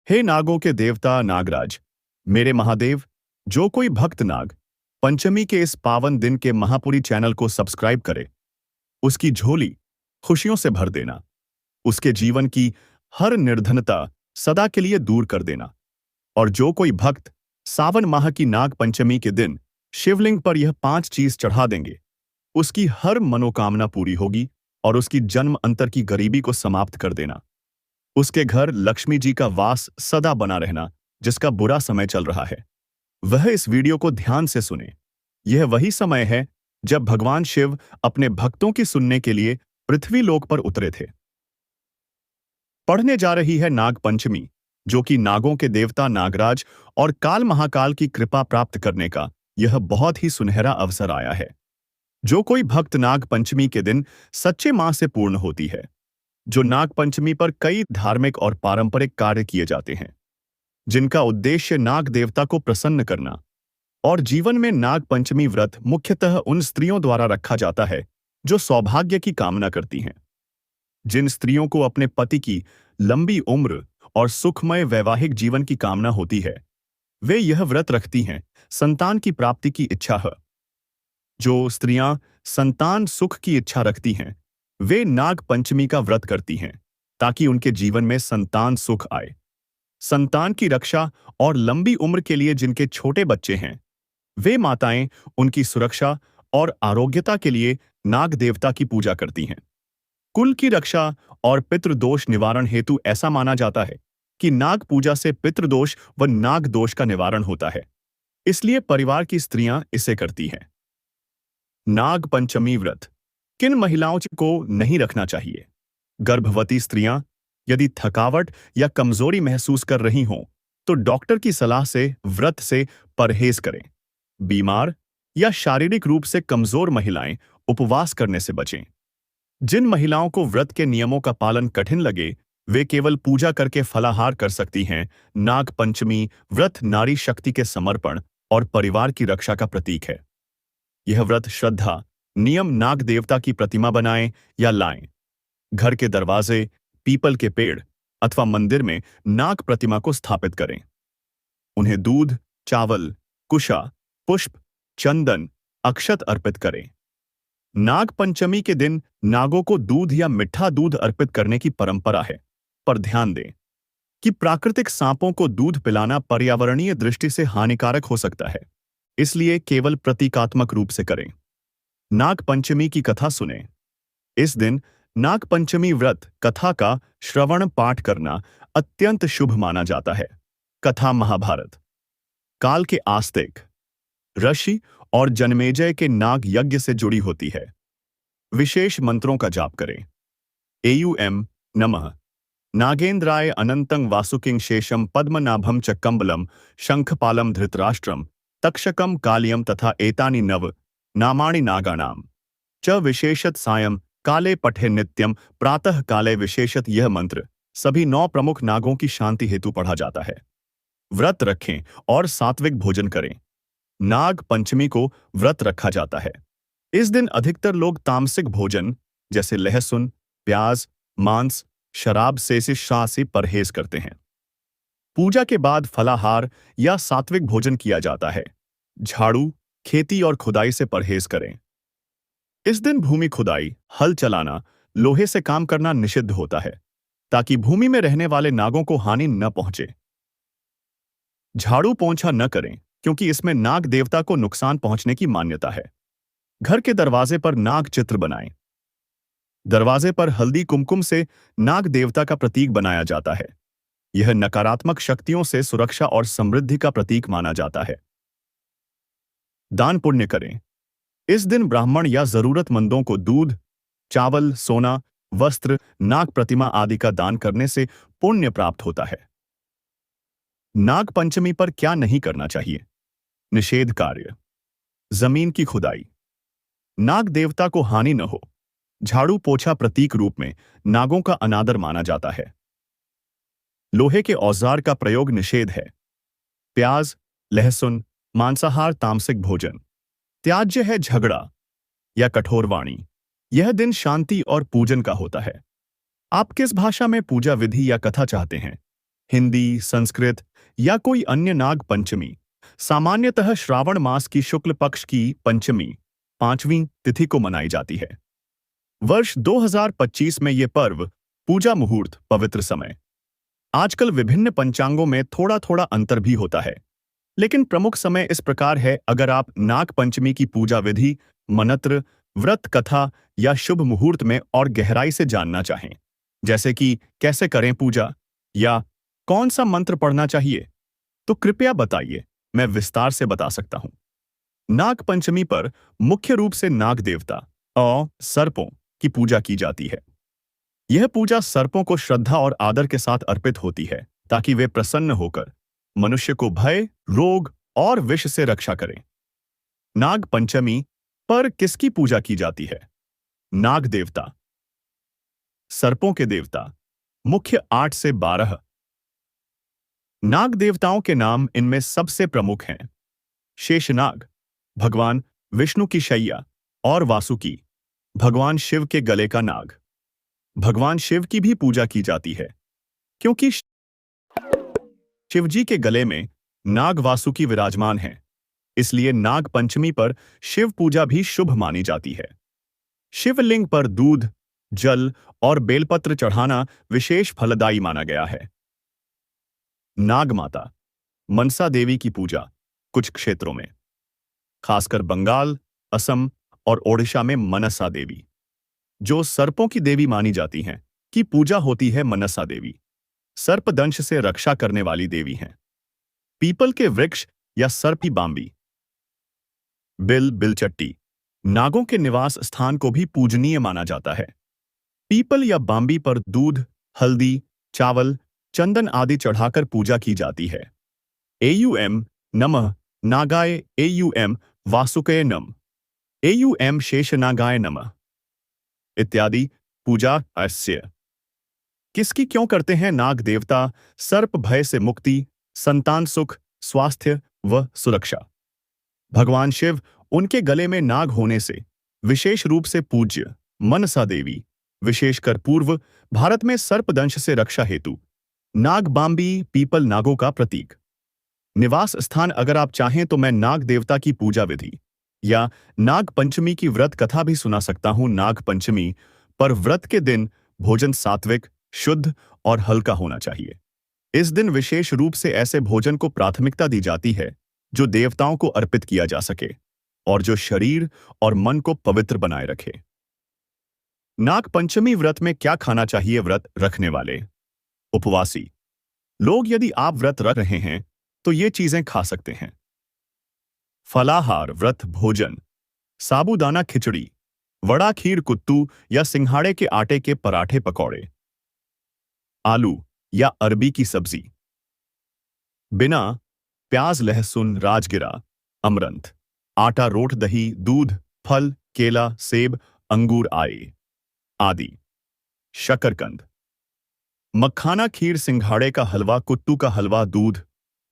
हे नागों के देवता नागराज, मेरे महादेव, जो कोई भक्त नाग पंचमी के इस पावन दिन के महापुरी चैनल को सब्सक्राइब करे, उसकी झोली खुशियों से भर देना, उसके जीवन की हर निर्धनता सदा के लिए दूर कर देना। और जो कोई भक्त सावन माह की नाग पंचमी के दिन शिवलिंग पर यह 5 चीज चढ़ा देंगे, उसकी हर मनोकामना पूरी होगी और उसकी जन्म अंतर की गरीबी को समाप्त कर देना। उसके घर लक्ष्मी जी का वास सदा बना रहना, जिसका बुरा समय चल रहा है वह इस वीडियो को ध्यान से सुने। यह वही समय है जब भगवान शिव अपने भक्तों की सुनने के लिए पृथ्वी लोक पर उतरे थे। पढ़ने जा रही है नाग पंचमी, जो कि नागों के देवता नागराज और काल महाकाल की कृपा प्राप्त करने का यह बहुत ही सुनहरा अवसर आया है। जो कोई भक्त नाग पंचमी के दिन सच्चे मां से पूर्ण होती है। जो नाग पंचमी पर कई धार्मिक और पारंपरिक कार्य किए जाते हैं, जिनका उद्देश्य नाग देवता को प्रसन्न करना। और जीवन में नाग पंचमी व्रत मुख्यतः उन स्त्रियों द्वारा रखा जाता है जो सौभाग्य की कामना करती हैं। जिन स्त्रियों को अपने पति की लंबी उम्र और सुखमय वैवाहिक जीवन की कामना होती है, वे यह व्रत रखती हैं संतान की प्राप्ति की इच्छा है। जो स्त्रियां संतान सुख की इच्छा रखती हैं, वे नाग पंचमी का व्रत करती हैं ताकि उनके जीवन में संतान सुख आए। संतान की रक्षा और लंबी उम्र के लिए जिनके छोटे बच्चे हैं, वे माताएं उनकी सुरक्षा और आरोग्यता के लिए नाग देवता की पूजा करती हैं। कुल की रक्षा और पितृदोष निवारण हेतु ऐसा माना जाता है कि नाग पूजा से पितृदोष व नाग दोष का निवारण होता है, इसलिए परिवार की स्त्रियां इसे करती हैं। नाग पंचमी व्रत किन महिलाओं को नहीं रखना चाहिए? गर्भवती स्त्रियां यदि थकावट या कमजोरी महसूस कर रही हों, तो डॉक्टर की सलाह से व्रत से परहेज करें। बीमार या शारीरिक रूप से कमजोर महिलाएं उपवास करने से बचें। जिन महिलाओं को व्रत के नियमों का पालन कठिन लगे, वे केवल पूजा करके फलाहार कर सकती हैं। नाग पंचमी व्रत नारी शक्ति के समर्पण और परिवार की रक्षा का प्रतीक है। यह व्रत श्रद्धा, नियम नाग देवता की प्रतिमा बनाएं या लाएं। घर के दरवाजे, पीपल के पेड़ अथवा मंदिर में नाग प्रतिमा को स्थापित करें। उन्हें दूध, चावल, कुशा, पुष्प, चंदन, अक्षत अर्पित करें। नाग पंचमी के दिन नागों को दूध या मिठा दूध अर्पित करने की परंपरा है, पर ध्यान दें कि प्राकृतिक सांपों को दूध पिलाना पर्यावरणीय दृष्टि से हानिकारक हो सकता है, इसलिए केवल प्रतीकात्मक रूप से करें। नाग पंचमी की कथा सुनें। इस दिन नाग पंचमी व्रत कथा का श्रवण पाठ करना अत्यंत शुभ माना जाता है। कथा महाभारत काल के आस्तिक ऋषि और जन्मेजय के नाग यज्ञ से जुड़ी होती है। विशेष मंत्रों का जाप करें। एयूएम नमः नागेंद्राय अनंतं वासुकिं शेषम पद्मनाभम च कम्बलम शंखपालम धृतराष्ट्रम तक्षकम कालियम तथा एतानि नव नामानि नागानाम च विशेषत सायं काले पठे नित्यम प्रातः काले विशेषत। यह मंत्र सभी 9 प्रमुख नागों की शांति हेतु पढ़ा जाता है। व्रत रखें और सात्विक भोजन करें। नाग पंचमी को व्रत रखा जाता है। इस दिन अधिकतर लोग तामसिक भोजन जैसे लहसुन, प्याज, मांस, शराब से परहेज करते हैं। पूजा के बाद फलाहार या सात्विक भोजन किया जाता है। झाड़ू, खेती और खुदाई से परहेज करें। इस दिन भूमि खुदाई, हल चलाना, लोहे से काम करना निषिद्ध होता है, ताकि भूमि में रहने वाले नागों को हानि न पहुंचे। झाड़ू पोंछा न करें, क्योंकि इसमें नाग देवता को नुकसान पहुंचने की मान्यता है। घर के दरवाजे पर नाग चित्र बनाएं। दरवाजे पर हल्दी कुमकुम से नाग देवता का प्रतीक बनाया जाता है। यह नकारात्मक शक्तियों से सुरक्षा और समृद्धि का प्रतीक माना जाता है। दान पुण्य करें। इस दिन ब्राह्मण या जरूरतमंदों को दूध, चावल, सोना, वस्त्र, नाग प्रतिमा आदि का दान करने से पुण्य प्राप्त होता है। नाग पंचमी पर क्या नहीं करना चाहिए? निषेध कार्य। जमीन की खुदाई, नाग देवता को हानि न हो। झाड़ू पोछा प्रतीक रूप में नागों का अनादर माना जाता है। लोहे के औजार का प्रयोग निषेध है। प्याज, लहसुन, मांसाहार, तामसिक भोजन। त्याज्य है झगड़ा या कठोर वाणी। यह दिन शांति और पूजन का होता है। आप किस भाषा में पूजा विधि या कथा चाहते हैं? हिंदी, संस्कृत या कोई अन्य नाग पंचमी सामान्यतः श्रावण मास की शुक्ल पक्ष की पंचमी 5वीं तिथि को मनाई जाती है। वर्ष 2025 में यह पर्व पूजा मुहूर्त पवित्र समय। आजकल विभिन्न पंचांगों में थोड़ा थोड़ा अंतर भी होता है, लेकिन प्रमुख समय इस प्रकार है। अगर आप नाग पंचमी की पूजा विधि, मनत्र, व्रत कथा या शुभ मुहूर्त में और गहराई से जानना चाहें, जैसे कि कैसे करें पूजा या कौन सा मंत्र पढ़ना चाहिए, तो कृपया बताइए, मैं विस्तार से बता सकता हूं। नाग पंचमी पर मुख्य रूप से नाग देवता और सर्पों की पूजा की जाती है। यह पूजा सर्पों को श्रद्धा और आदर के साथ अर्पित होती है ताकि वे प्रसन्न होकर मनुष्य को भय, रोग और विष से रक्षा करें। नाग पंचमी पर किसकी पूजा की जाती है? नाग देवता, सर्पों के देवता, मुख्य 8 से 12 नाग देवताओं के नाम इनमें सबसे प्रमुख हैं। शेषनाग, भगवान विष्णु की शैया और वासुकी, भगवान शिव के गले का नाग। भगवान शिव की भी पूजा की जाती है क्योंकि शिवजी के गले में नाग वासुकी विराजमान हैं। इसलिए नाग पंचमी पर शिव पूजा भी शुभ मानी जाती है। शिवलिंग पर दूध, जल और बेलपत्र चढ़ाना विशेष फलदायी माना गया है। नाग माता मनसा देवी की पूजा कुछ क्षेत्रों में, खासकर बंगाल, असम और ओडिशा में मनसा देवी, जो सर्पों की देवी मानी जाती हैं, की पूजा होती है। मनसा देवी सर्पदंश से रक्षा करने वाली देवी हैं। पीपल के वृक्ष या सर्पी बांबी, बिलचट्टी नागों के निवास स्थान को भी पूजनीय माना जाता है। पीपल या बांबी पर दूध, हल्दी, चावल, चंदन आदि चढ़ाकर पूजा की जाती है। एयूएम नमः नागाय, एयूएम वासुकये नम, एयूएम शेषनागाय नमः इत्यादि पूजा अस्य। किसकी क्यों करते हैं? नाग देवता सर्प भय से मुक्ति, संतान सुख, स्वास्थ्य व सुरक्षा। भगवान शिव उनके गले में नाग होने से विशेष रूप से पूज्य। मनसा देवी विशेषकर पूर्व भारत में सर्पदंश से रक्षा हेतु नाग बांबी, पीपल नागों का प्रतीक। निवास स्थान अगर आप चाहें तो मैं नाग देवता की पूजा विधि या नाग पंचमी की व्रत कथा भी सुना सकता हूं। नाग पंचमी पर व्रत के दिन भोजन सात्विक, शुद्ध और हल्का होना चाहिए। इस दिन विशेष रूप से ऐसे भोजन को प्राथमिकता दी जाती है जो देवताओं को अर्पित किया जा सके और जो शरीर और मन को पवित्र बनाए रखे। नाग पंचमी व्रत में क्या खाना चाहिए? व्रत रखने वाले उपवासी लोग, यदि आप व्रत रख रहे हैं तो ये चीजें खा सकते हैं। फलाहार व्रत भोजन, साबूदाना खिचड़ी, वड़ा, खीर, कुत्तू या सिंघाड़े के आटे के पराठे, पकौड़े, आलू या अरबी की सब्जी, बिना प्याज, लहसुन, राजगिरा, अमरंथ, आटा, रोट, दही, दूध, फल, केला, सेब, अंगूर आदि, शकरकंद, मखाना, खीर, सिंघाड़े का हलवा, कुत्तू का हलवा, दूध,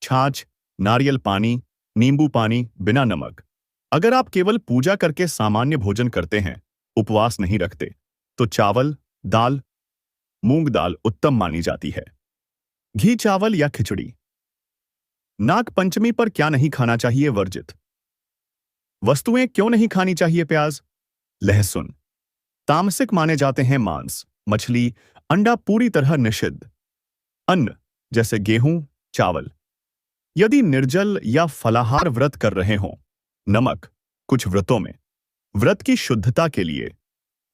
छाछ, नारियल पानी, नींबू पानी, बिना नमक। अगर आप केवल पूजा करके सामान्य भोजन करते हैं, उपवास नहीं रखते, तो चावल, दाल, मूंग दाल उत्तम मानी जाती है। घी, चावल या खिचड़ी। नाग पंचमी पर क्या नहीं खाना चाहिए? वर्जित वस्तुएं क्यों नहीं खानी चाहिए? प्याज, लहसुन तामसिक माने जाते हैं। मांस, मछली, अंडा पूरी तरह निषिद्ध। अन्न जैसे गेहूं, चावल, यदि निर्जल या फलाहार व्रत कर रहे हों। नमक कुछ व्रतों में व्रत की शुद्धता के लिए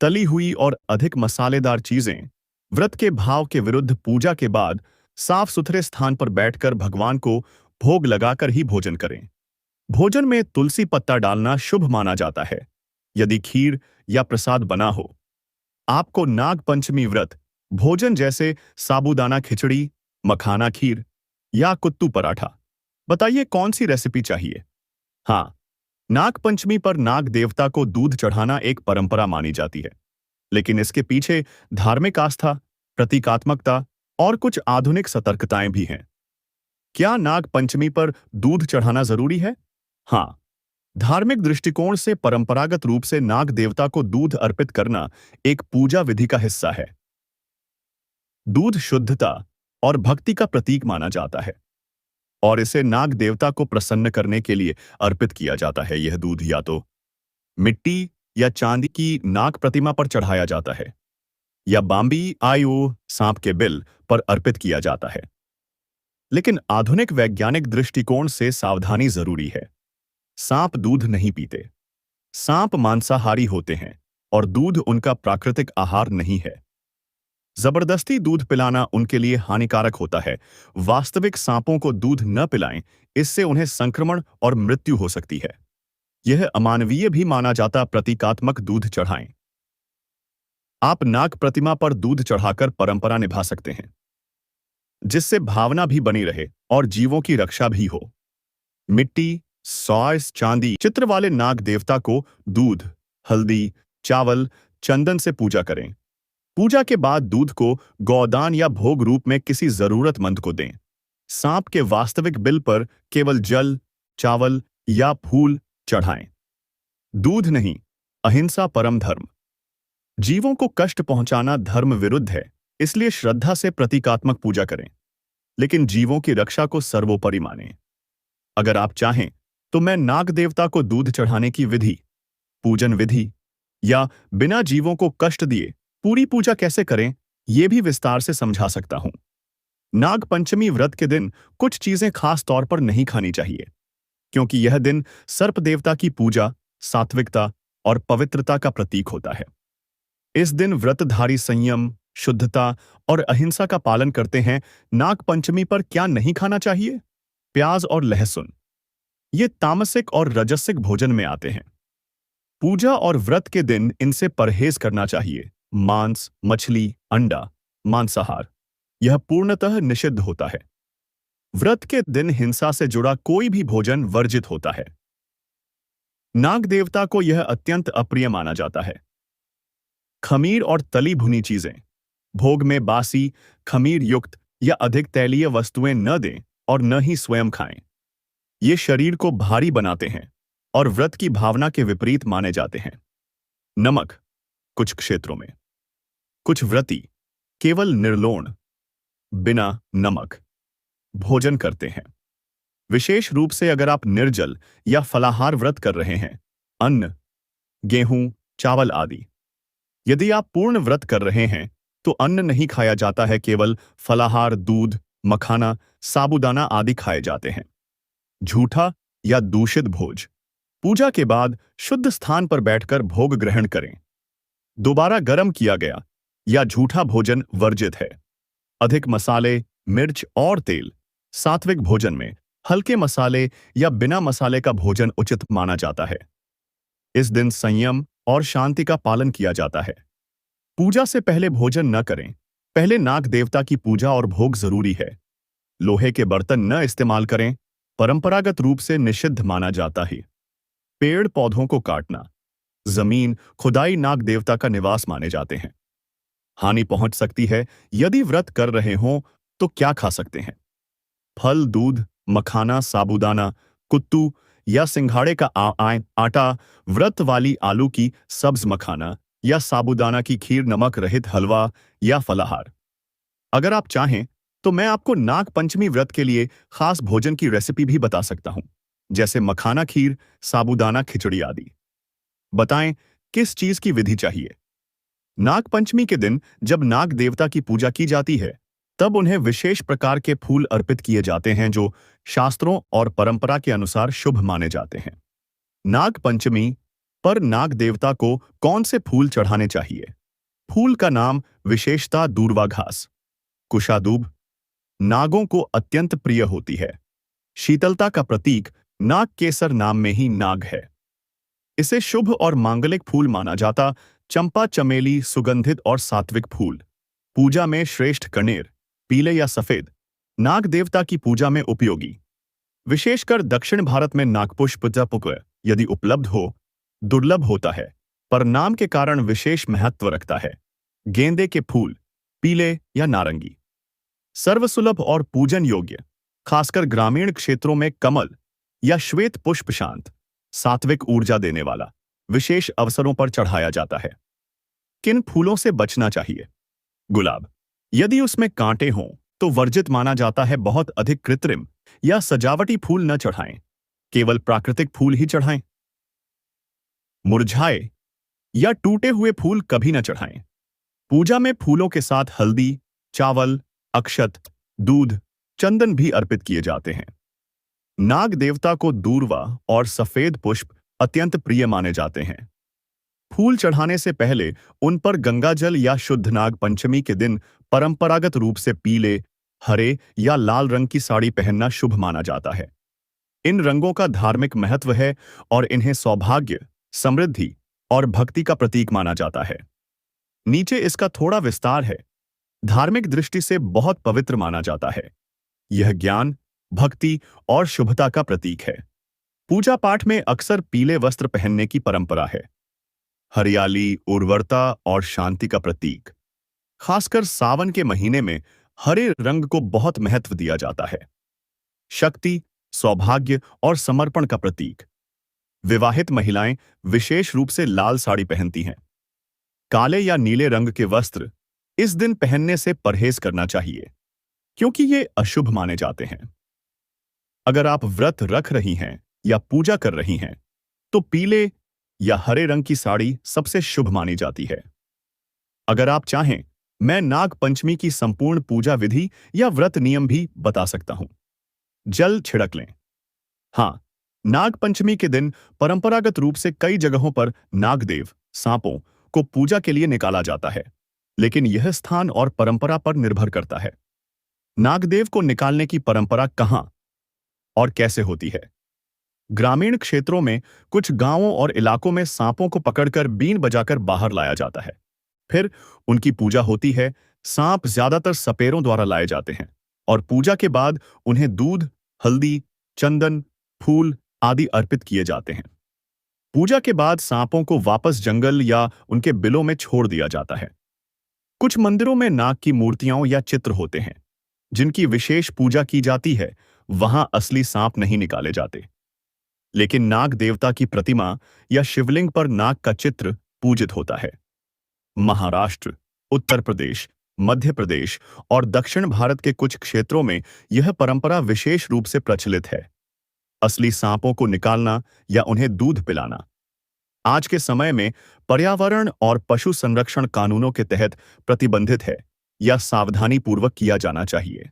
तली हुई और अधिक मसालेदार चीजें व्रत के भाव के विरुद्ध। पूजा के बाद साफ सुथरे स्थान पर बैठकर भगवान को भोग लगाकर ही भोजन करें। भोजन में तुलसी पत्ता डालना शुभ माना जाता है यदि खीर या प्रसाद बना हो। आपको नाग पंचमी व्रत भोजन जैसे साबूदाना खिचड़ी, मखाना खीर या कुत्तू पराठा, बताइए कौन सी रेसिपी चाहिए। हाँ, नाग पंचमी पर नाग देवता को दूध चढ़ाना एक परंपरा मानी जाती है, लेकिन इसके पीछे धार्मिक आस्था, प्रतीकात्मकता और कुछ आधुनिक सतर्कताएं भी हैं। क्या नाग पंचमी पर दूध चढ़ाना जरूरी है? हाँ, धार्मिक दृष्टिकोण से परंपरागत रूप से नाग देवता को दूध अर्पित करना एक पूजा विधि का हिस्सा है। दूध शुद्धता और भक्ति का प्रतीक माना जाता है और इसे नाग देवता को प्रसन्न करने के लिए अर्पित किया जाता है। यह दूध या तो मिट्टी या चांदी की नाग प्रतिमा पर चढ़ाया जाता है या बाम्बी आयु सांप के बिल पर अर्पित किया जाता है। लेकिन आधुनिक वैज्ञानिक दृष्टिकोण से सावधानी जरूरी है। सांप दूध नहीं पीते। सांप मांसाहारी होते हैं और दूध उनका प्राकृतिक आहार नहीं है। जबरदस्ती दूध पिलाना उनके लिए हानिकारक होता है। वास्तविक सांपों को दूध न पिलाएं, इससे उन्हें संक्रमण और मृत्यु हो सकती है। यह अमानवीय भी माना जाता। प्रतीकात्मक दूध चढ़ाएं। आप नाग प्रतिमा पर दूध चढ़ाकर परंपरा निभा सकते हैं, जिससे भावना भी बनी रहे और जीवों की रक्षा भी हो। मिट्टी, सॉस, चांदी चित्र वाले नाग देवता को दूध, हल्दी, चावल, चंदन से पूजा करें। पूजा के बाद दूध को गौदान या भोग रूप में किसी जरूरतमंद को दें। सांप के वास्तविक बिल पर केवल जल, चावल या फूल चढ़ाएं। दूध नहीं, अहिंसा परम धर्म। जीवों को कष्ट पहुंचाना धर्म विरुद्ध है, इसलिए श्रद्धा से प्रतीकात्मक पूजा करें, लेकिन जीवों की रक्षा को सर्वोपरि मानें। अगर आप चाहें तो मैं नाग देवता को दूध चढ़ाने की विधि, पूजन विधि या बिना जीवों को कष्ट दिए पूरी पूजा कैसे करें, यह भी विस्तार से समझा सकता हूं। नाग पंचमी व्रत के दिन कुछ चीजें खास तौर पर नहीं खानी चाहिए, क्योंकि यह दिन सर्प देवता की पूजा, सात्विकता और पवित्रता का प्रतीक होता है। इस दिन व्रतधारी संयम, शुद्धता और अहिंसा का पालन करते हैं। नाग पंचमी पर क्या नहीं खाना चाहिए? प्याज और लहसुन। ये तामसिक और रजसिक भोजन में आते हैं। पूजा और व्रत के दिन इनसे परहेज करना चाहिए। मांस, मछली, अंडा, मांसाहार यह पूर्णतः निषिद्ध होता है। व्रत के दिन हिंसा से जुड़ा कोई भी भोजन वर्जित होता है। नाग देवता को यह अत्यंत अप्रिय माना जाता है। खमीर और तली भुनी चीजें। भोग में बासी, खमीर युक्त या अधिक तैलीय वस्तुएं न दें और न ही स्वयं खाएं। ये शरीर को भारी बनाते हैं और व्रत की भावना के विपरीत माने जाते हैं। नमक। कुछ क्षेत्रों में कुछ व्रती केवल निर्लोण, बिना नमक भोजन करते हैं। विशेष रूप से अगर आप निर्जल या फलाहार व्रत कर रहे हैं, अन्न, गेहूं, चावल आदि। यदि आप पूर्ण व्रत कर रहे हैं तो अन्न नहीं खाया जाता है, केवल फलाहार, दूध, मखाना, साबूदाना आदि खाए जाते हैं। झूठा या दूषित भोज। पूजा के बाद शुद्ध स्थान पर बैठकर भोग ग्रहण करें। दोबारा गर्म किया गया या झूठा भोजन वर्जित है। अधिक मसाले, मिर्च और तेल। सात्विक भोजन में हल्के मसाले या बिना मसाले का भोजन उचित माना जाता है। इस दिन संयम और शांति का पालन किया जाता है। पूजा से पहले भोजन न करें। पहले नाग देवता की पूजा और भोग जरूरी है। लोहे के बर्तन न इस्तेमाल करें, परंपरागत रूप से निषिद्ध माना जाता है। पेड़ पौधों को काटना, जमीन खुदाई नाग देवता का निवास माने जाते हैं। हानि पहुंच सकती है। यदि व्रत कर रहे हों तो क्या खा सकते हैं? फल, दूध, मखाना, साबूदाना, कुत्तू या सिंघाड़े का आटा, व्रत वाली आलू की सब्ज मखाना या साबूदाना की खीर, नमक रहित हलवा या फलाहार। अगर आप चाहें तो मैं आपको नाग पंचमी व्रत के लिए खास भोजन की रेसिपी भी बता सकता हूं, जैसे मखाना खीर, साबूदाना खिचड़ी आदि। बताएं किस चीज की विधि चाहिए? नाग पंचमी के दिन जब नाग देवता की पूजा की जाती है, तब उन्हें विशेष प्रकार के फूल अर्पित किए जाते हैं जो शास्त्रों और परंपरा के अनुसार शुभ माने जाते हैं। नाग पंचमी पर नाग देवता को कौन से फूल चढ़ाने चाहिए? फूल का नाम विशेषता दूर्वा घास, कुशादूब नागों को अत्यंत प्रिय होती है। शीतलता का प्रतीक नाग केसर नाम में ही नाग है। इसे शुभ और मांगलिक फूल माना जाता। चंपा, चमेली सुगंधित और सात्विक फूल। पूजा में श्रेष्ठ कनेर, पीले या सफेद, नाग देवता की पूजा में उपयोगी। विशेषकर दक्षिण भारत में नागपुष्प यदि उपलब्ध हो, दुर्लभ होता है पर नाम के कारण विशेष महत्व रखता है। गेंदे के फूल, पीले या नारंगी, सर्वसुलभ और पूजन योग्य। खासकर ग्रामीण क्षेत्रों में कमल या श्वेत पुष्प शांत, सात्विक ऊर्जा देने वाला, विशेष अवसरों पर चढ़ाया जाता है। किन फूलों से बचना चाहिए? गुलाब, यदि उसमें कांटे हों तो वर्जित माना जाता है। बहुत अधिक कृत्रिम या सजावटी फूल न चढ़ाएं, केवल प्राकृतिक फूल ही चढ़ाएं। मुरझाए या टूटे हुए फूल कभी न चढ़ाएं। पूजा में फूलों के साथ हल्दी, चावल, अक्षत, दूध, चंदन भी अर्पित किए जाते हैं। नाग देवता को दूर्वा और सफेद पुष्प अत्यंत प्रिय माने जाते हैं। फूल चढ़ाने से पहले उन पर गंगाजल या शुद्ध नाग पंचमी के दिन परंपरागत रूप से पीले, हरे या लाल रंग की साड़ी पहनना शुभ माना जाता है। इन रंगों का धार्मिक महत्व है और इन्हें सौभाग्य, समृद्धि और भक्ति का प्रतीक माना जाता है। नीचे इसका थोड़ा विस्तार है। धार्मिक दृष्टि से बहुत पवित्र माना जाता है। यह ज्ञान, भक्ति और शुभता का प्रतीक है। पूजा पाठ में अक्सर पीले वस्त्र पहनने की परंपरा है। हरियाली, उर्वरता और शांति का प्रतीक। खासकर सावन के महीने में हरे रंग को बहुत महत्व दिया जाता है। शक्ति, सौभाग्य और समर्पण का प्रतीक। विवाहित महिलाएं विशेष रूप से लाल साड़ी पहनती हैं। काले या नीले रंग के वस्त्र इस दिन पहनने से परहेज करना चाहिए, क्योंकि ये अशुभ माने जाते हैं। अगर आप व्रत रख रही हैं या पूजा कर रही हैं, तो पीले या हरे रंग की साड़ी सबसे शुभ मानी जाती है। अगर आप चाहें, मैं नाग पंचमी की संपूर्ण पूजा विधि या व्रत नियम भी बता सकता हूं। जल छिड़क लें। हाँ, नाग पंचमी के दिन परंपरागत रूप से कई जगहों पर नागदेव, सांपों को पूजा के लिए निकाला जाता है, लेकिन यह स्थान और परंपरा पर निर्भर करता है। नागदेव को निकालने की परंपरा कहां और कैसे होती है? ग्रामीण क्षेत्रों में कुछ गांवों और इलाकों में सांपों को पकड़कर बीन बजाकर बाहर लाया जाता है। फिर उनकी पूजा होती है। सांप ज्यादातर सपेरों द्वारा लाए जाते हैं और पूजा के बाद उन्हें दूध, हल्दी, चंदन, फूल आदि अर्पित किए जाते हैं। पूजा के बाद सांपों को वापस जंगल या उनके बिलों में छोड़ दिया जाता है। कुछ मंदिरों में नाग की मूर्तियां या चित्र होते हैं, जिनकी विशेष पूजा की जाती है। वहां असली सांप नहीं निकाले जाते, लेकिन नाग देवता की प्रतिमा या शिवलिंग पर नाग का चित्र पूजित होता है। महाराष्ट्र, उत्तर प्रदेश, मध्य प्रदेश और दक्षिण भारत के कुछ क्षेत्रों में यह परंपरा विशेष रूप से प्रचलित है। असली सांपों को निकालना या उन्हें दूध पिलाना आज के समय में पर्यावरण और पशु संरक्षण कानूनों के तहत प्रतिबंधित है या सावधानीपूर्वक किया जाना चाहिए।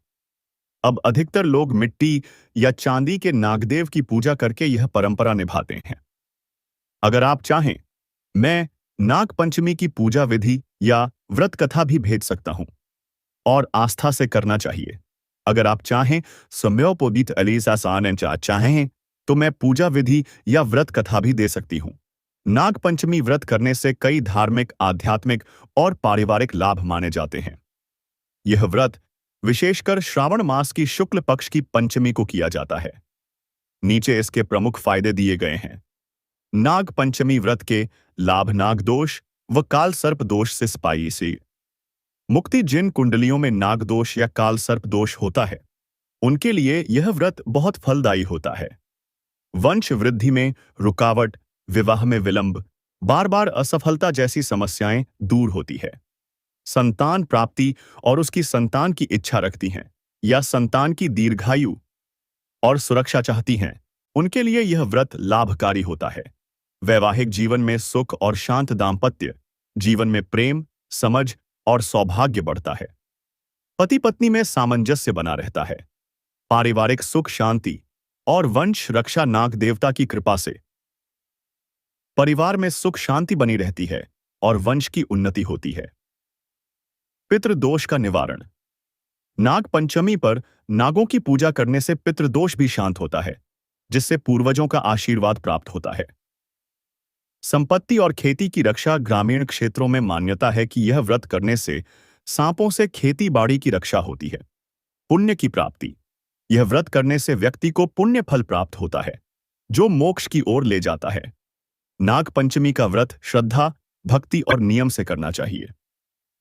अब अधिकतर लोग मिट्टी या चांदी के नागदेव की पूजा करके यह परंपरा निभाते हैं। अगर आप चाहें, मैं नाग पंचमी की पूजा विधि या व्रत कथा भी भेज सकता हूं, और आस्था से करना चाहिए। अगर आप चाहें, सम्योपोदित अलीसासान चाहें तो मैं पूजा विधि या व्रत कथा भी दे सकती हूं। नाग पंचमी व्रत करने से कई धार्मिक, आध्यात्मिक और पारिवारिक लाभ माने जाते हैं। यह व्रत विशेषकर श्रावण मास की शुक्ल पक्ष की पंचमी को किया जाता है। नीचे इसके प्रमुख फायदे दिए गए हैं। नाग पंचमी व्रत के लाभ। नाग दोष व काल सर्प दोष से स्पाई से मुक्ति। जिन कुंडलियों में नाग दोष या काल सर्प दोष होता है, उनके लिए यह व्रत बहुत फलदायी होता है। वंश वृद्धि में रुकावट, विवाह में विलंब, बार बार असफलता जैसी समस्याएं दूर होती है। संतान प्राप्ति और उसकी संतान की इच्छा रखती हैं या संतान की दीर्घायु और सुरक्षा चाहती हैं, उनके लिए यह व्रत लाभकारी होता है। वैवाहिक जीवन में सुख और शांत दाम्पत्य जीवन में प्रेम, समझ और सौभाग्य बढ़ता है। पति पत्नी में सामंजस्य बना रहता है। पारिवारिक सुख शांति और वंश रक्षा। नाग देवता की कृपा से परिवार में सुख शांति बनी रहती है और वंश की उन्नति होती है। पितृदोष का निवारण। नाग पंचमी पर नागों की पूजा करने से पितृदोष भी शांत होता है, जिससे पूर्वजों का आशीर्वाद प्राप्त होता है। संपत्ति और खेती की रक्षा। ग्रामीण क्षेत्रों में मान्यता है कि यह व्रत करने से सांपों से खेती बाड़ी की रक्षा होती है। पुण्य की प्राप्ति। यह व्रत करने से व्यक्ति को पुण्य फल प्राप्त होता है, जो मोक्ष की ओर ले जाता है। नाग पंचमी का व्रत श्रद्धा, भक्ति और नियम से करना चाहिए।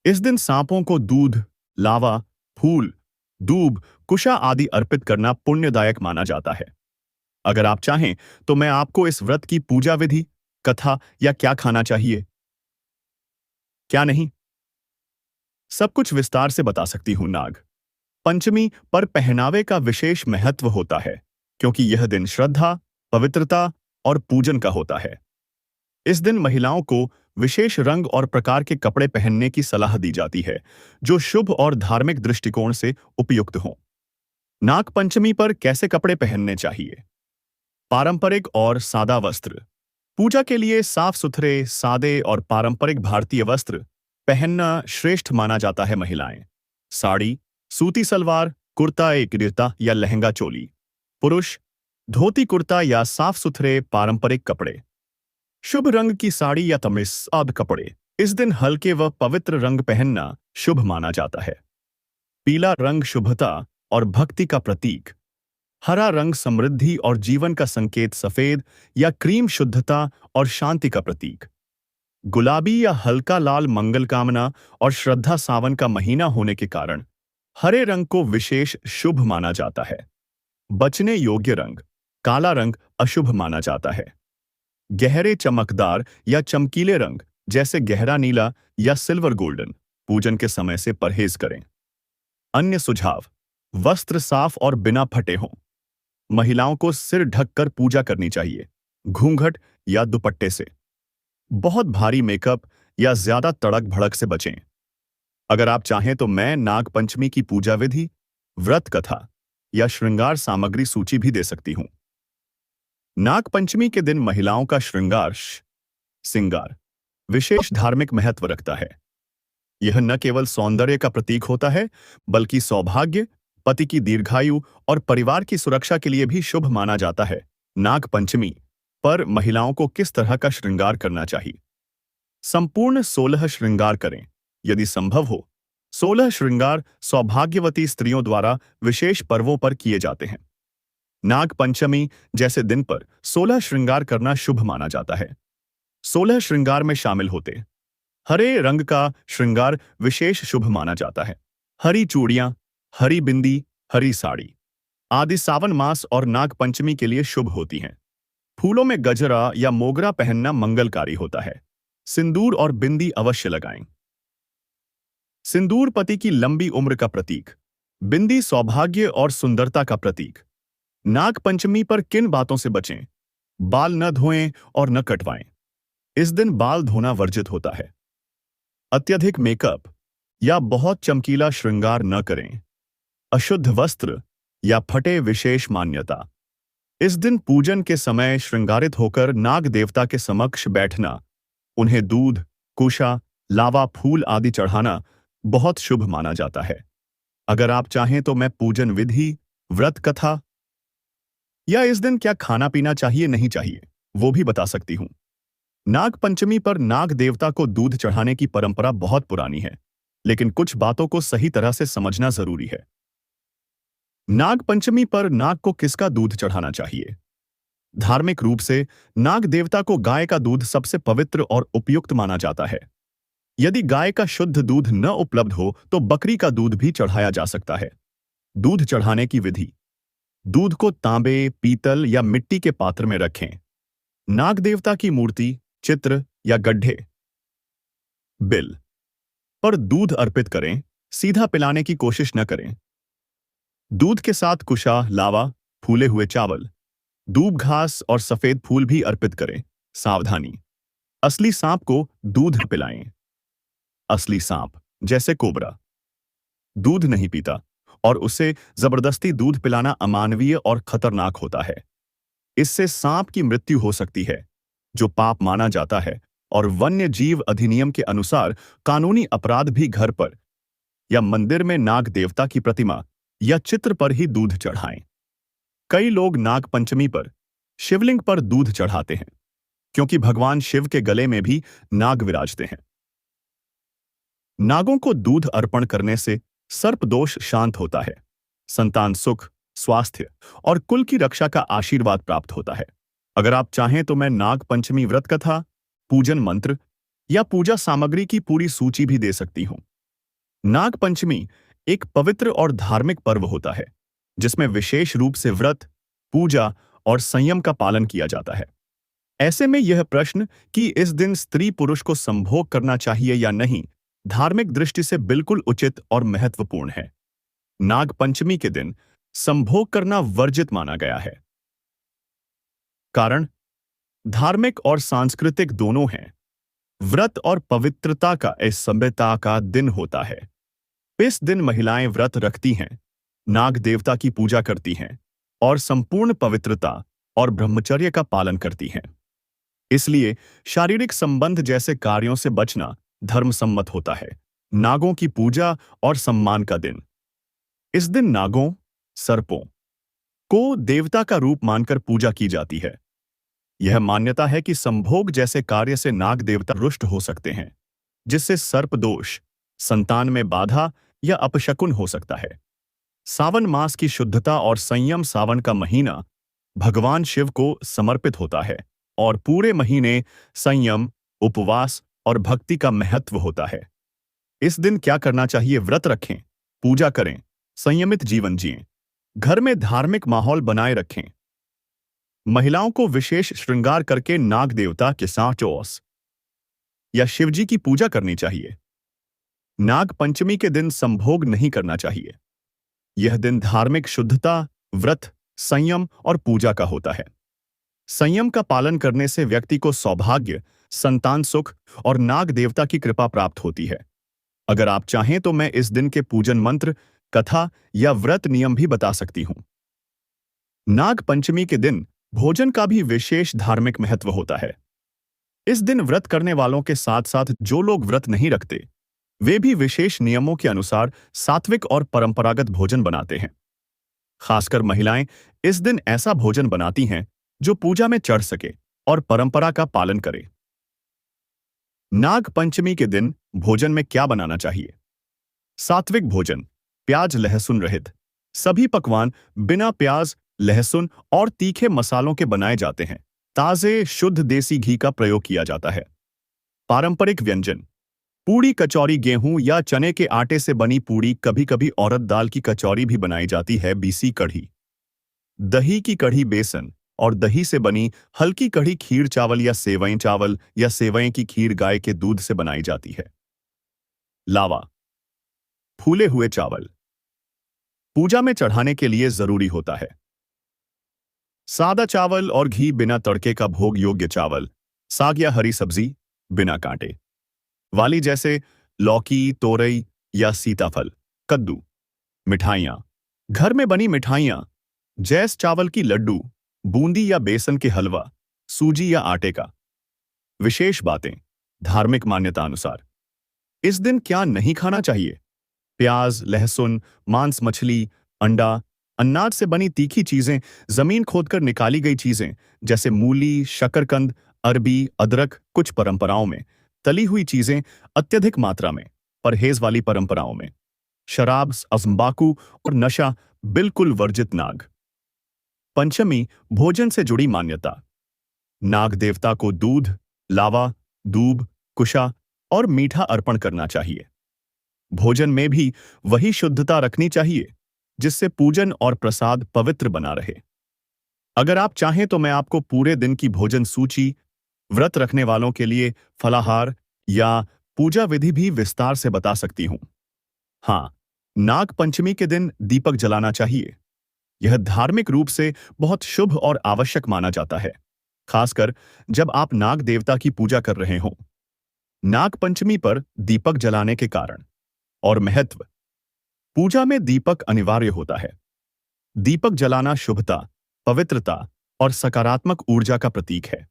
इस दिन सांपों को दूध, लावा, फूल, दूब, कुशा आदि अर्पित करना पुण्यदायक माना जाता है। अगर आप चाहें तो मैं आपको इस व्रत की पूजा विधि, कथा या क्या खाना चाहिए, क्या नहीं, सब कुछ विस्तार से बता सकती हूं। नाग पंचमी पर पहनावे का विशेष महत्व होता है, क्योंकि यह दिन श्रद्धा, पवित्रता और पूजन का होता है। इस दिन महिलाओं को विशेष रंग और प्रकार के कपड़े पहनने की सलाह दी जाती है, जो शुभ और धार्मिक दृष्टिकोण से उपयुक्त हों। नाग पंचमी पर कैसे कपड़े पहनने चाहिए? पारंपरिक और सादा वस्त्र। पूजा के लिए साफ सुथरे, सादे और पारंपरिक भारतीय वस्त्र पहनना श्रेष्ठ माना जाता है। महिलाएं साड़ी, सूती सलवार, कुर्ता एक कुर्ता या लहंगा चोली। पुरुष धोती कुर्ता या साफ सुथरे पारंपरिक कपड़े। शुभ रंग की साड़ी या तमिस आदि कपड़े। इस दिन हल्के व पवित्र रंग पहनना शुभ माना जाता है। पीला रंग शुभता और भक्ति का प्रतीक। हरा रंग समृद्धि और जीवन का संकेत। सफेद या क्रीम शुद्धता और शांति का प्रतीक। गुलाबी या हल्का लाल मंगल कामना और श्रद्धा। सावन का महीना होने के कारण हरे रंग को विशेष शुभ माना जाता है। बचने योग्य रंग। काला रंग अशुभ माना जाता है। गहरे चमकदार या चमकीले रंग जैसे गहरा नीला या सिल्वर गोल्डन पूजन के समय से परहेज करें। अन्य सुझाव: वस्त्र साफ और बिना फटे हों। महिलाओं को सिर ढककर पूजा करनी चाहिए, घूंघट या दुपट्टे से। बहुत भारी मेकअप या ज्यादा तड़क भड़क से बचें। अगर आप चाहें तो मैं नाग पंचमी की पूजा विधि, व्रत कथा या श्रृंगार सामग्री सूची भी दे सकती हूं। नाग पंचमी के दिन महिलाओं का श्रृंगार विशेष धार्मिक महत्व रखता है। यह न केवल सौंदर्य का प्रतीक होता है, बल्कि सौभाग्य, पति की दीर्घायु और परिवार की सुरक्षा के लिए भी शुभ माना जाता है। नाग पंचमी पर महिलाओं को किस तरह का श्रृंगार करना चाहिए? संपूर्ण 16 श्रृंगार करें, यदि संभव हो। 16 श्रृंगार सौभाग्यवती स्त्रियों द्वारा विशेष पर्वों पर किए जाते हैं। नाग पंचमी जैसे दिन पर 16 श्रृंगार करना शुभ माना जाता है। 16 श्रृंगार में शामिल होते हरे रंग का श्रृंगार विशेष शुभ माना जाता है। हरी चूड़ियां, हरी बिंदी, हरी साड़ी आदि सावन मास और नाग पंचमी के लिए शुभ होती हैं। फूलों में गजरा या मोगरा पहनना मंगलकारी होता है। सिंदूर और बिंदी अवश्य लगाएं। सिंदूर पति की लंबी उम्र का प्रतीक, बिंदी सौभाग्य और सुंदरता का प्रतीक। नाग पंचमी पर किन बातों से बचें? बाल न धोएं और न कटवाएं। इस दिन बाल धोना वर्जित होता है। अत्यधिक मेकअप या बहुत चमकीला श्रृंगार न करें। अशुद्ध वस्त्र या फटे विशेष मान्यता। इस दिन पूजन के समय श्रृंगारित होकर नाग देवता के समक्ष बैठना, उन्हें दूध, कुशा, लावा, फूल आदि चढ़ाना बहुत शुभ माना जाता है। अगर आप चाहें तो मैं पूजन विधि, व्रत कथा या इस दिन क्या खाना पीना चाहिए नहीं चाहिए वो भी बता सकती हूं। नाग पंचमी पर नाग देवता को दूध चढ़ाने की परंपरा बहुत पुरानी है, लेकिन कुछ बातों को सही तरह से समझना जरूरी है। नाग पंचमी पर नाग को किसका दूध चढ़ाना चाहिए? धार्मिक रूप से नाग देवता को गाय का दूध सबसे पवित्र और उपयुक्त माना जाता है। यदि गाय का शुद्ध दूध न उपलब्ध हो तो बकरी का दूध भी चढ़ाया जा सकता है। दूध चढ़ाने की विधि: दूध को तांबे, पीतल या मिट्टी के पात्र में रखें। नाग देवता की मूर्ति, चित्र या गड्ढे बिल पर दूध अर्पित करें। सीधा पिलाने की कोशिश न करें। दूध के साथ कुशा, लावा, फूले हुए चावल, दूब घास और सफेद फूल भी अर्पित करें। सावधानी: असली सांप को दूध पिलाएं। असली सांप जैसे कोबरा दूध नहीं पीता और उसे जबरदस्ती दूध पिलाना अमानवीय और खतरनाक होता है। इससे सांप की मृत्यु हो सकती है, जो पाप माना जाता है, और वन्य जीव अधिनियम के अनुसार कानूनी अपराध भी। घर पर या मंदिर में नाग देवता की प्रतिमा या चित्र पर ही दूध चढ़ाएं। कई लोग नाग पंचमी पर शिवलिंग पर दूध चढ़ाते हैं, क्योंकि भगवान शिव के गले में भी नाग विराजते हैं। नागों को दूध अर्पण करने से सर्प दोष शांत होता है, संतान सुख, स्वास्थ्य और कुल की रक्षा का आशीर्वाद प्राप्त होता है। अगर आप चाहें तो मैं नाग पंचमी व्रत कथा, पूजन मंत्र या पूजा सामग्री की पूरी सूची भी दे सकती हूं। नाग पंचमी एक पवित्र और धार्मिक पर्व होता है, जिसमें विशेष रूप से व्रत, पूजा और संयम का पालन किया जाता है। ऐसे में यह प्रश्न कि इस दिन स्त्री पुरुष को संभोग करना चाहिए या नहीं, धार्मिक दृष्टि से बिल्कुल उचित और महत्वपूर्ण है। नाग पंचमी के दिन संभोग करना वर्जित माना गया है। कारण धार्मिक और सांस्कृतिक दोनों हैं। व्रत और पवित्रता का इस सभ्यता का दिन होता है। इस दिन महिलाएं व्रत रखती हैं, नाग देवता की पूजा करती हैं और संपूर्ण पवित्रता और ब्रह्मचर्य का पालन करती हैं। इसलिए शारीरिक संबंध जैसे कार्यों से बचना धर्मसम्मत होता है। नागों की पूजा और सम्मान का दिन। इस दिन नागों, सर्पों को देवता का रूप मानकर पूजा की जाती है। यह मान्यता है कि संभोग जैसे कार्य से नाग देवता रुष्ट हो सकते हैं, जिससे सर्प दोष, संतान में बाधा या अपशकुन हो सकता है। सावन मास की शुद्धता और संयम। सावन का महीना भगवान शिव को समर्पित होता है और पूरे महीने संयम, उपवास और भक्ति का महत्व होता है। इस दिन क्या करना चाहिए? व्रत रखें, पूजा करें, संयमित जीवन जिएं, घर में धार्मिक माहौल बनाए रखें। महिलाओं को विशेष श्रृंगार करके नाग देवता के साथ चौस या शिवजी की पूजा करनी चाहिए। नाग पंचमी के दिन संभोग नहीं करना चाहिए। यह दिन धार्मिक शुद्धता, व्रत, संयम और पूजा का होता है। संयम का पालन करने से व्यक्ति को सौभाग्य, संतान सुख और नाग देवता की कृपा प्राप्त होती है। अगर आप चाहें तो मैं इस दिन के पूजन मंत्र, कथा या व्रत नियम भी बता सकती हूं। नाग पंचमी के दिन भोजन का भी विशेष धार्मिक महत्व होता है। इस दिन व्रत करने वालों के साथ साथ जो लोग व्रत नहीं रखते, वे भी विशेष नियमों के अनुसार सात्विक और परंपरागत भोजन बनाते हैं। खासकर महिलाएं इस दिन ऐसा भोजन बनाती हैं जो पूजा में चढ़ सके और परंपरा का पालन करे। नाग पंचमी के दिन भोजन में क्या बनाना चाहिए? सात्विक भोजन, प्याज लहसुन रहित। सभी पकवान बिना प्याज, लहसुन और तीखे मसालों के बनाए जाते हैं। ताजे शुद्ध देसी घी का प्रयोग किया जाता है। पारंपरिक व्यंजन, पूड़ी कचौरी। गेहूं या चने के आटे से बनी पूड़ी, कभी कभी औरत दाल की कचौरी भी बनाई जाती है। बीसी कढ़ी, दही की कढ़ी। बेसन और दही से बनी हल्की कढ़ी। खीर चावल या सेवई चावल या सेवई की खीर गाय के दूध से बनाई जाती है। लावा, फूले हुए चावल, पूजा में चढ़ाने के लिए जरूरी होता है। सादा चावल और घी बिना तड़के का भोग योग्य चावल। साग या हरी सब्जी बिना कांटे वाली जैसे लौकी, तोरई या सीताफल। कद्दू। मिठाइयाँ, घर में बनी मिठाइयाँ, जैस चावल की लड्डू, बूंदी या बेसन के हलवा, सूजी या आटे का। विशेष बातें, धार्मिक मान्यता अनुसार इस दिन क्या नहीं खाना चाहिए? प्याज, लहसुन, मांस, मछली, अंडा, अनाज से बनी तीखी चीजें, जमीन खोदकर निकाली गई चीजें जैसे मूली, शकरकंद, अरबी, अदरक। कुछ परंपराओं में तली हुई चीजें अत्यधिक मात्रा में, परहेज वाली परंपराओं में शराब, तंबाकू और नशा बिल्कुल वर्जित। नाग पंचमी भोजन से जुड़ी मान्यता। नाग देवता को दूध, लावा, दूब, कुशा और मीठा अर्पण करना चाहिए। भोजन में भी वही शुद्धता रखनी चाहिए जिससे पूजन और प्रसाद पवित्र बना रहे। अगर आप चाहें तो मैं आपको पूरे दिन की भोजन सूची, व्रत रखने वालों के लिए फलाहार या पूजा विधि भी विस्तार से बता सकती हूं। हाँ, नाग पंचमी के दिन दीपक जलाना चाहिए। यह धार्मिक रूप से बहुत शुभ और आवश्यक माना जाता है, खासकर जब आप नाग देवता की पूजा कर रहे हों। नाग पंचमी पर दीपक जलाने के कारण और महत्व। पूजा में दीपक अनिवार्य होता है। दीपक जलाना शुभता, पवित्रता और सकारात्मक ऊर्जा का प्रतीक है।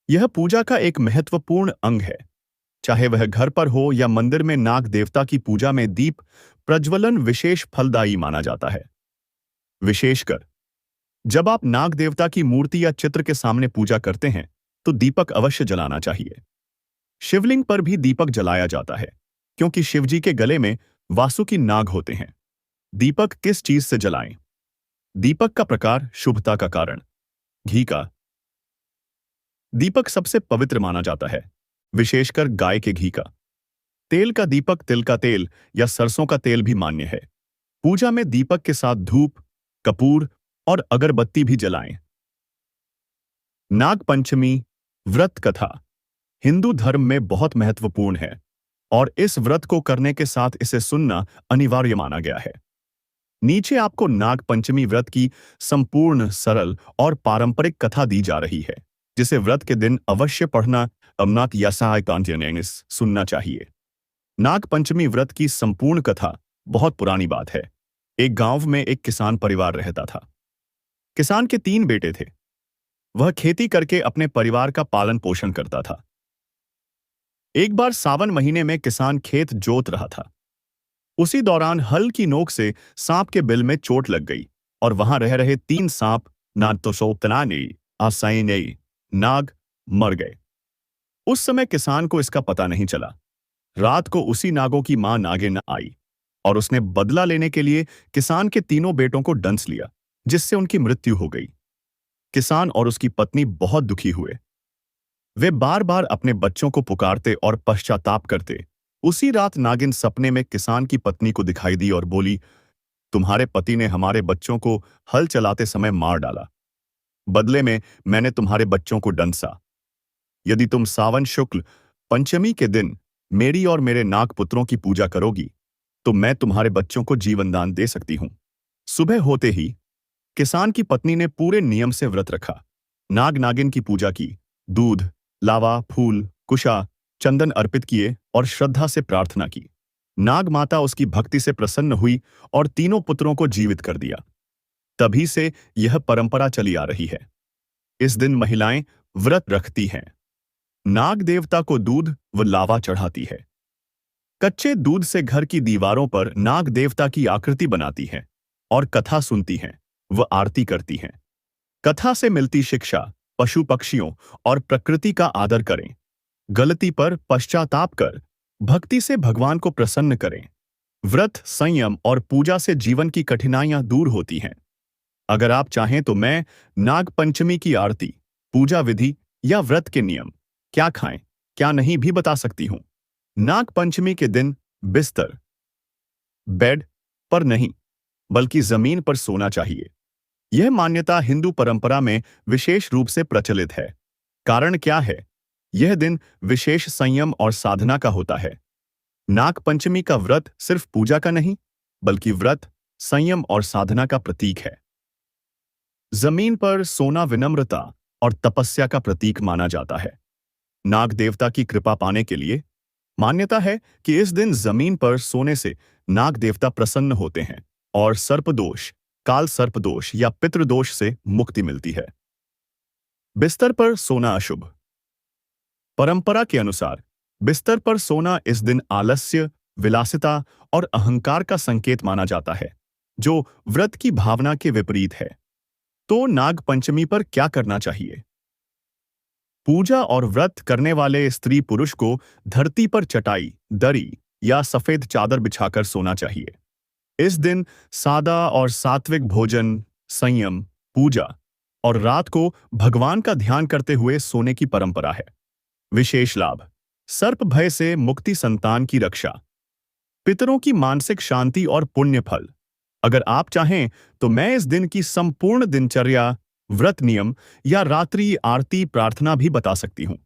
यह पूजा का एक महत्वपूर्ण अंग है। चाहे वह घर पर हो या मंदिर में, नाग देवता की पूजा में दीप प्रज्वलन विशेष फलदायी माना जाता है। विशेषकर जब आप नाग देवता की मूर्ति या चित्र के सामने पूजा करते हैं तो दीपक अवश्य जलाना चाहिए। शिवलिंग पर भी दीपक जलाया जाता है क्योंकि शिवजी के गले में वासुकी नाग होते हैं। दीपक किस चीज से जलाएं? दीपक का प्रकार, शुभता का कारण। घी का दीपक सबसे पवित्र माना जाता है, विशेषकर गाय के घी का। तेल का दीपक, तिल का तेल या सरसों का तेल भी मान्य है। पूजा में दीपक के साथ धूप, कपूर और अगरबत्ती भी जलाएं। नाग पंचमी व्रत कथा हिंदू धर्म में बहुत महत्वपूर्ण है और इस व्रत को करने के साथ इसे सुनना अनिवार्य माना गया है। नीचे आपको नाग पंचमी व्रत की संपूर्ण, सरल और पारंपरिक कथा दी जा रही है, जिसे व्रत के दिन अवश्य पढ़ना, अमनाथ या सहायकांत्यनेनिस सुनना चाहिए। नाग पंचमी व्रत की संपूर्ण कथा बहुत पुरानी बात है। एक गांव में एक किसान परिवार रहता था। किसान के 3 बेटे थे। वह खेती करके अपने परिवार का पालन पोषण करता था। एक बार सावन महीने में किसान खेत जोत रहा था। उसी दौरान हल की नोक से सांप के बिल में चोट लग गई और वहां रह रहे 3 सांप नागतोसोप्तनाने, आसाइने, नाग मर गए। उस समय किसान को इसका पता नहीं चला। रात को उसी नागों की मां नागिन आई और उसने बदला लेने के लिए किसान के तीनों बेटों को डंस लिया, जिससे उनकी मृत्यु हो गई। किसान और उसकी पत्नी बहुत दुखी हुए। वे बार बार अपने बच्चों को पुकारते और पश्चाताप करते। उसी रात नागिन सपने में किसान की पत्नी को दिखाई दी और बोली, तुम्हारे पति ने हमारे बच्चों को हल चलाते समय मार डाला। बदले में मैंने तुम्हारे बच्चों को डंसा। यदि तुम सावन शुक्ल पंचमी के दिन मेरी और मेरे नाग पुत्रों की पूजा करोगी, तो मैं तुम्हारे बच्चों को जीवन दान दे सकती हूं। सुबह होते ही किसान की पत्नी ने पूरे नियम से व्रत रखा। नाग नागिन की पूजा की, दूध, लावा, फूल, कुशा, चंदन अर्पित किए और श्रद्धा से प्रार्थना की। नाग माता उसकी भक्ति से प्रसन्न हुई और तीनों पुत्रों को जीवित कर दिया। तभी से यह परंपरा चली आ रही है। इस दिन महिलाएं व्रत रखती हैं, नाग देवता को दूध व लावा चढ़ाती है। कच्चे दूध से घर की दीवारों पर नाग देवता की आकृति बनाती हैं और कथा सुनती हैं व आरती करती हैं। कथा से मिलती शिक्षा, पशु पक्षियों और प्रकृति का आदर करें। गलती पर पश्चाताप कर भक्ति से भगवान को प्रसन्न करें। व्रत, संयम और पूजा से जीवन की कठिनाइयां दूर होती हैं। अगर आप चाहें तो मैं नाग पंचमी की आरती, पूजा विधि या व्रत के नियम, क्या खाएं, क्या नहीं भी बता सकती हूं। नाग पंचमी के दिन बिस्तर, बेड पर नहीं, बल्कि जमीन पर सोना चाहिए। यह मान्यता हिंदू परंपरा में विशेष रूप से प्रचलित है। कारण क्या है? यह दिन विशेष संयम और साधना का होता है। नाग पंचमी का व्रत सिर्फ पूजा का नहीं, बल्कि व्रत, संयम और साधना का प्रतीक है। जमीन पर सोना विनम्रता और तपस्या का प्रतीक माना जाता है। नाग देवता की कृपा पाने के लिए मान्यता है कि इस दिन जमीन पर सोने से नाग देवता प्रसन्न होते हैं और सर्पदोष, काल सर्पदोष या पितृदोष से मुक्ति मिलती है। बिस्तर पर सोना अशुभ। परंपरा के अनुसार बिस्तर पर सोना इस दिन आलस्य, विलासिता और अहंकार का संकेत माना जाता है, जो व्रत की भावना के विपरीत है। तो नाग पंचमी पर क्या करना चाहिए? पूजा और व्रत करने वाले स्त्री पुरुष को धरती पर चटाई, दरी या सफेद चादर बिछाकर सोना चाहिए। इस दिन सादा और सात्विक भोजन, संयम, पूजा और रात को भगवान का ध्यान करते हुए सोने की परंपरा है। विशेष लाभ: सर्प भय से मुक्ति, संतान की रक्षा, पितरों की मानसिक शांति और पुण्य फल। अगर आप चाहें तो मैं इस दिन की संपूर्ण दिनचर्या, व्रत नियम या रात्रि आरती प्रार्थना भी बता सकती हूँ।